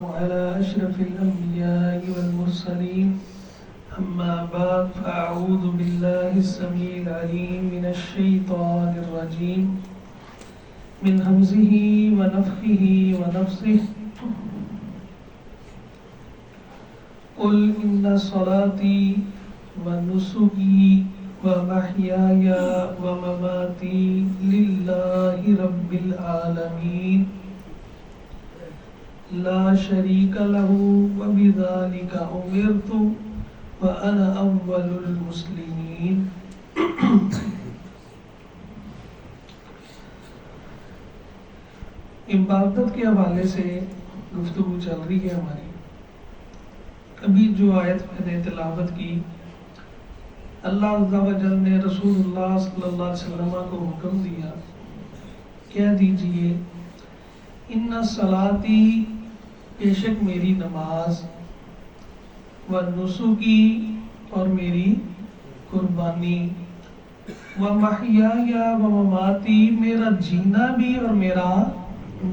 وعلى أشرف الأنبياء والمرسلين أما بعد فأعوذ بالله السميع العليم من الشيطان الرجيم من همزه ونفخه ونفثه قل إن صلاتي ونسكي ومحياي ومماتي لله رب العالمين لا شريك له وبذلك أمرت وأنا أول المسلمين. عبادت کے حوالے سے گفتگو چل رہی ہے ہماری. ابھی جو آیت میں نے تلاوت کی، اللہ عز و جل نے رسول اللہ صلی اللہ علیہ وسلم کو حکم دیا، کہہ دیجئے ان صلاتی، بے شک میری نماز، ونسکی، اور میری قربانی، ومحیایا ومماتی، میرا جینا بھی اور میرا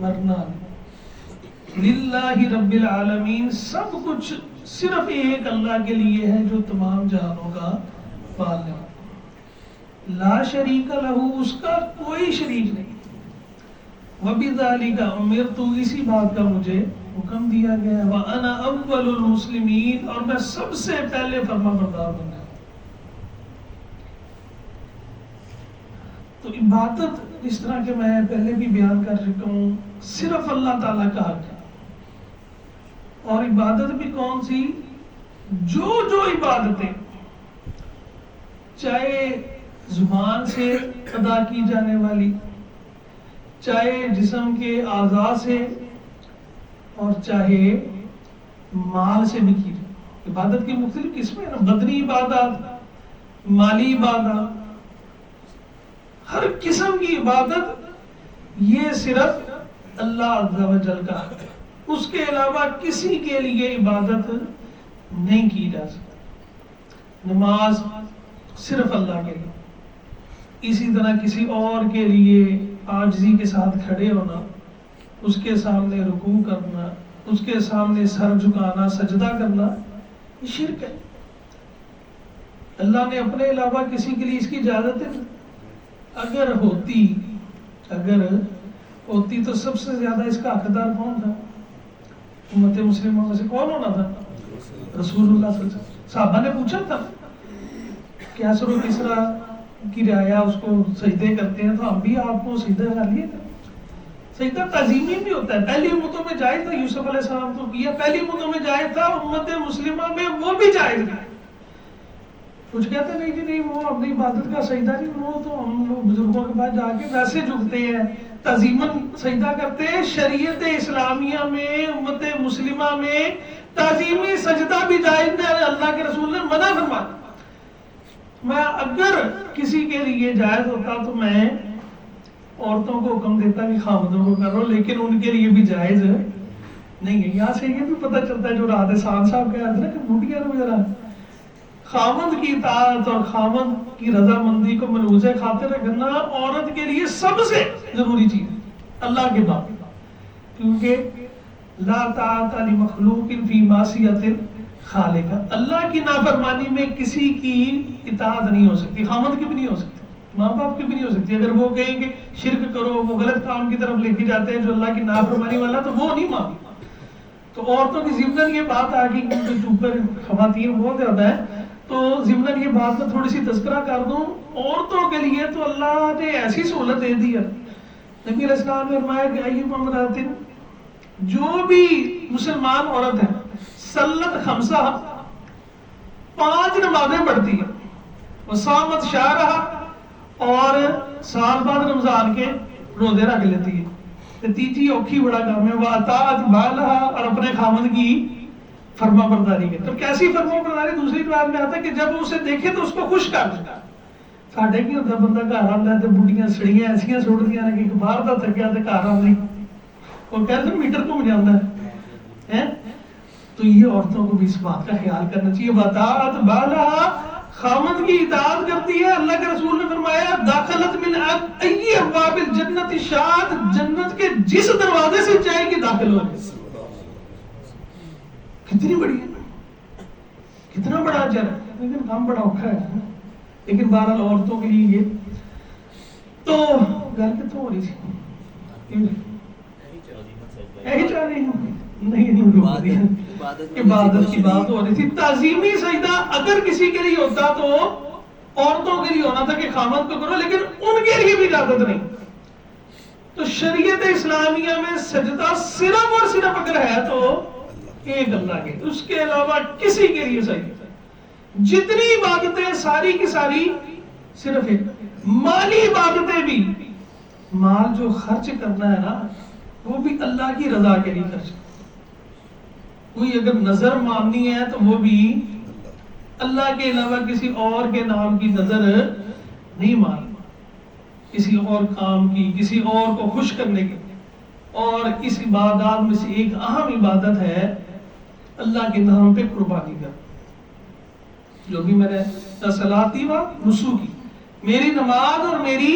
مرنا بھی، للہ رب العالمین، سب کچھ صرف ایک اللہ کے لیے ہے جو تمام جہانوں کا پالنے والا، لا شریک لہ، اس کا کوئی شریک نہیں، وَبِذَلِكَ أُمِرْتُ، اسی بات کا مجھے حکم دیا گیا، وَأَنَا أَوَّلُ الْمُسْلِمِينَ، اور میں سب سے پہلے فرما بردار بن گیا. تو عبادت، اس طرح کہ میں پہلے بھی بیان کر چکا ہوں، صرف اللہ تعالیٰ کا حق ہے. اور عبادت بھی کون سی؟ جو عبادتیں چاہے زبان سے ادا کی جانے والی، چاہے جسم کے اعضاء سے، اور چاہے مال سے بھی کی جائے. عبادت کی مختلف قسمیں ہیں، بدنی عبادات، مالی عبادات، ہر قسم کی عبادت یہ صرف اللہ عز و جل کا حق ہے. اس کے علاوہ کسی کے لیے عبادت نہیں کی جا سکتی. نماز صرف اللہ کے لیے، اسی طرح کسی اور کے لیے عاجزی کے ساتھ کھڑے ہونا، اس کے سامنے رکوع کرنا، اس کے سامنے سر جھکانا، سجدہ کرنا، یہ شرک ہے. اللہ نے اپنے علاوہ کسی کے لیے اس کی اجازت نہیں. اگر ہوتی تو سب سے زیادہ اس کا حقدار کون تھا؟ امت مسلمہ میں سے کون ہونا تھا؟ رسول اللہ صلی اللہ علیہ وسلم. صحابہ نے پوچھا تھا کہ کسرا و کسرا کی رعایا اس کو سجدے کرتے ہیں، تو ہم بھی آپ کو سجدہ کر لیے تھا. سجدہ تعظیمی بھی ہوتا ہے. پہلی امتوں میں جائز تھا، یوسف علیہ السلام تو کیا، پہلی امتوں میں جائز تھا، امت مسلمہ میں وہ بھی جائز تھا. کچھ کہتے نہیں جی نہیں، وہ اپنی عبادت کا سجدہ نہیں، وہ تو ہم لوگ بزرگوں کے پاس جا کے ویسے جھکتے ہیں، تعظیماً سجدہ کرتے ہیں. شریعت اسلامیہ میں، امت مسلمہ میں تعظیمی سجدہ بھی جائز ہے. اللہ کے رسول نے منع فرمایا. میں اگر کسی کے لیے جائز ہوتا تو میں عورتوں کو حکم دیتا کہ خامدوں کو کرو، لیکن ان کے لیے بھی جائز نہیں ہے. یہاں سے یہ بھی پتہ چلتا ہے جو رات سان صاحب کہہ رہے تھے کہ بوٹیاں نے ذرا خامد کی اطاعت اور خامد کی رضامندی کو ملحوظ خاطر رکھنا عورت کے لیے سب سے ضروری چیز ہے اللہ کے بعد، کیونکہ لا طاعت لمخلوق فی معصیۃ الخالق، اللہ کی نافرمانی میں کسی کی اطاعت نہیں ہو سکتی، خامد کی بھی نہیں ہو سکتی، ماں باپ کی بھی نہیں ہو سکتی. اگر وہ کہیں کہ شرک کرو، وہ غلط کام کی طرف لے کے جاتے ہیں جو اللہ کی نافرمانی والا، تو وہ نہیں مانتی. تو عورتوں کی ضمن یہ بات آ گئی کہ اوپر خواتین بہت زیادہ ہے، تو ضمن یہ بات میں تھوڑی سی تذکرہ کر دوں. عورتوں کے لیے تو اللہ نے ایسی سہولت دے دی ہے. نبی علیہ السلام نے فرمایا کہ ایما امرأۃ، جو بھی مسلمان عورت ہے، صلت خمسہ، 5 نمازیں پڑھتی ہے، وصامت شہرہ، اور سال بعد رمضان کے روزے رکھ لیتی ہے، تیجی اوکھی بڑا کام ہے، وَأَطَاعَتْ بَعْلَهَا، اور اپنے خامد کی فرما برداری ہے. تو کیسی فرما برداری؟ دوسری بات میں آتا ہے کہ جب اسے دیکھے تو اس کو خوش کر دیتا. ساڈے کی ہوتا بندہ گھر آتا ہے تو بڑھیاں سڑیاں ایسیاں سٹ دیا نے کہ باہر کا تھکیا تو گھر آتا وہ کہتے ہیں میٹر گھوم جاتا ہے. تو یہ عورتوں کو بھی اس بات کا خیال کرنا چاہیے. وَأَطَاعَتْ بَعْلَهَا، خامد کی اطاعت کرتی ہے. اللہ کے رسول نے فرمایا داخلت من ای ابواب الجنت شاءت، جنت کے جس دروازے سے چاہے گی داخل ہو. کتنی بڑی ہے، کتنا بڑا اجر ہے، لیکن کام بڑا اوکھا ہے. لیکن بہرحال عورتوں کے لیے یہ تو گھر کتوں ہو رہی تھی، یہی چاہ رہی ہوں نہیں عبادت کی بات ہو رہی تھی. تعظیمی سجدہ اگر کسی کے لیے ہوتا تو عورتوں کے لیے ہونا تھا کہ خامد کو کرو، لیکن ان کے لیے بھی اجازت نہیں. تو شریعت اسلامیہ میں سجدہ صرف اور صرف اگر ہے تو ایک اللہ کے، اس کے علاوہ کسی کے لیے سجدہ. جتنی عبادتیں ساری کی ساری صرف ایک. مالی عبادتیں بھی، مال جو خرچ کرنا ہے نا وہ بھی اللہ کی رضا کے لیے خرچ. کوئی اگر نظر ماننی ہے تو وہ بھی اللہ کے علاوہ کسی اور کے نام کی نظر نہیں ماننی، کسی اور کام کی، کسی اور کو خوش کرنے کی. اور اس عبادات میں سے ایک اہم عبادت ہے اللہ کے نام پہ قربانی کرنا. جو بھی میں نے صلاتی و نسوکی، میری نماز اور میری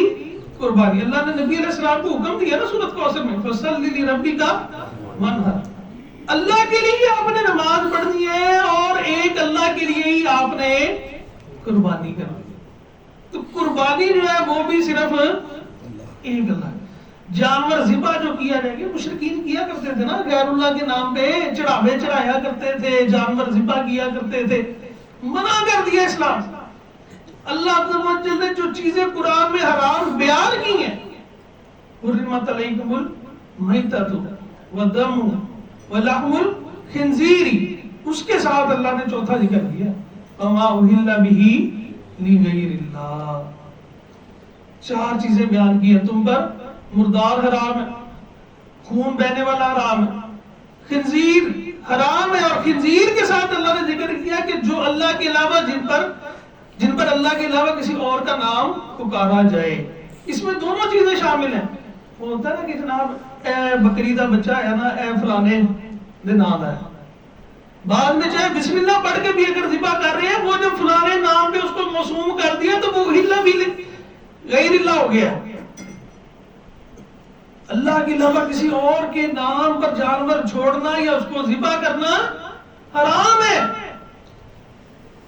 قربانی. اللہ نے نبی علیہ السلام کو حکم دیا نا سورۃ کوثر میں، فصلی لربک وانحر. اللہ کے لیے آپ نے نماز پڑھنی ہے اور ایک اللہ کے لیے ہی آپ نے قربانی کرنی ہے. تو قربانی جو ہے وہ بھی صرف ایک اللہ. جانور ذبح جو کیا جائے گا، مشرکین کیا کرتے تھے نا، غیر اللہ کے نام پہ چڑھاوے چڑھایا کرتے تھے، جانور ذبح کیا کرتے تھے. منع کر دیا اسلام. اللہ عز و جل نے جو چیزیں قرآن میں حرام بیان کی ہیں، حرمت علیکم المیتۃ والدم ولحم الخنزیر، اس کے ساتھ اللہ نے چوتھا ذکر کیا وما اہل بہ لغیر اللہ. 4 چیزیں بیان کی ہیں. تم پر مردار حرام ہے، خون بہنے والا حرام ہے، خنزیر حرام ہے. اور خنزیر کے ساتھ اللہ نے ذکر کیا کہ جو اللہ کے علاوہ جن پر اللہ کے علاوہ کسی اور کا نام پکارا جائے. اس میں دونوں چیزیں شامل ہیں. وہ ہوتا ہے نا کہ جناب اے بکری دا بچہ ہے نا، اے فلانے دے نام ہے. بعد میں چاہے بسم اللہ پڑھ کے بھی اگر ذبح کر رہے ہیں، وہ جب فلانے نام پہ اس کو موسوم کر دیا تو وہ ہلا بھی غیر اللہ ہو گیا. اللہ کے علاوہ کسی اور کے نام پر جانور چھوڑنا یا اس کو ذبح کرنا حرام ہے.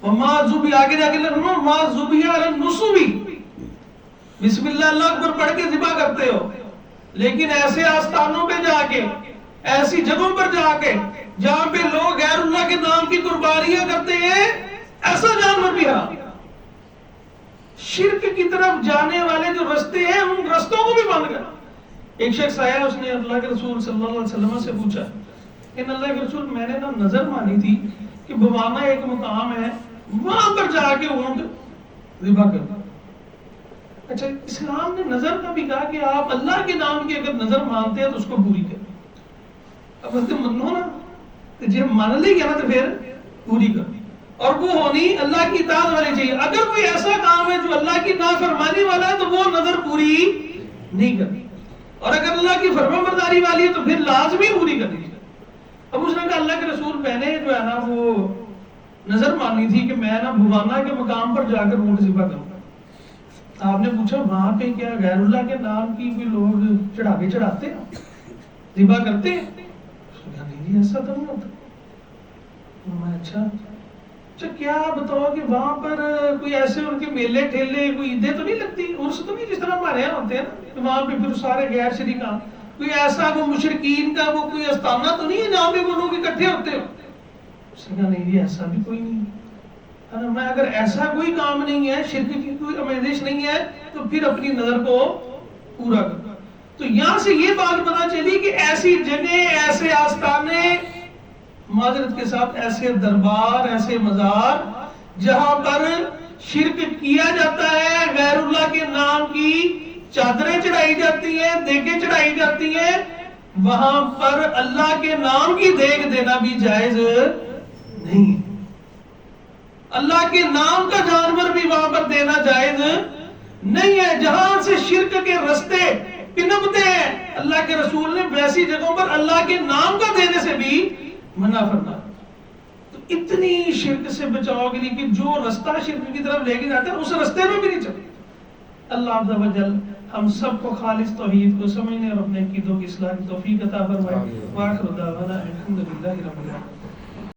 وما ذبح، آگے جا کے لکھنا ما ذبح علی النصب، بسم اللہ اللہ اکبر پڑھ کے ذبح کرتے ہو، لیکن ایسے آستانوں پہ جا کے، ایسی جگہوں پر جا کے جہاں پہ لوگ غیر اللہ کے نام کی قربانیاں کرتے ہیں، ایسا جانور بھی حرام. شرک کی طرف جانے والے جو رستے ہیں ان رستوں کو بھی بند کر. ایک شخص آیا، اس نے اللہ کے رسول صلی اللہ علیہ وسلم سے پوچھا کہ اللہ کے رسول میں نے نا نظر مانی تھی کہ بوانا ایک مقام ہے، وہاں پر جا کے اونٹ ذبح کرتا. اچھا، اسلام نے نظر کا بھی کہا کہ آپ اللہ کے نام کی اگر نظر مانتے ہیں تو اس کو پوری کریں. اب اس منو نا کہ جب مان لی گیا نا تو پھر پوری کر. اور وہ ہونی اللہ کی اطاعت والی چاہیے. اگر کوئی ایسا کام ہے جو اللہ کی نافرمانی والا ہے تو وہ نظر پوری نہیں کرنی، اور اگر اللہ کی فرما برداری والی ہے تو پھر لازمی پوری کرنی چاہیے. اب اس نے کہا اللہ کے رسول میں نے جو ہے نا وہ نظر مانی تھی کہ میں نا بوانا کے مقام پر جا کر اونٹ ذبح کروں. آپ نے پوچھا وہاں پہ کیا غیر اللہ کے نام کی کوئی لوگ چڑھاوے چڑھاتے ہیں، ذبح کرتے ہیں؟ نہیں جی ایسا تو نہیں ہوتا. اچھا کیا بتاؤ کہ وہاں پر کوئی ایسے ان کے میلے ٹھیلے کوئی عیدیں تو نہیں لگتی، عرس تو نہیں جس طرح ہمارے یہاں ہوتے ہیں نا، وہاں پہ پھر سارے غیر شریک کوئی ایسا وہ مشرکین کا وہ کوئی استانہ تو نہیں ہے جہاں پہ وہ لوگ اکٹھے ہوتے ہو؟ اس نے کہا نہیں جی ایسا بھی کوئی نہیں ہے. میں اگر ایسا کوئی کام نہیں ہے، شرک کی کوئی آمیزش نہیں ہے تو پھر اپنی نظر کو پورا کر. تو یہاں سے یہ بات پتہ چلی کہ ایسی جگہ، ایسے آستانے، معذرت کے ساتھ ایسے دربار، ایسے مزار جہاں پر شرک کیا جاتا ہے، غیر اللہ کے نام کی چادریں چڑھائی جاتی ہیں، دیگیں چڑھائی جاتی ہیں، وہاں پر اللہ کے نام کی دیگ دینا بھی جائز نہیں. اللہ کے نام کا جانور بھی وہاں پر دینا جائز نہیں ہے. جہاں سے شرک کے رستے پنپتے ہیں، اللہ کے رسول نے ویسی جگہوں پر اللہ کے نام کا دینے سے بھی منع فرمایا. تو اتنی شرک سے بچاؤ کے لیے کہ جو رستہ شرک کی طرف لے کے جاتا ہے اس رستے میں بھی نہیں چلتے. اللہ عز و جل ہم سب کو خالص توحید کو سمجھنے اور اپنے عقیدوں کی اصلاح کی توفیق عطا فرمائے. وآخر دعوانا الحمدللہ رب العالمین.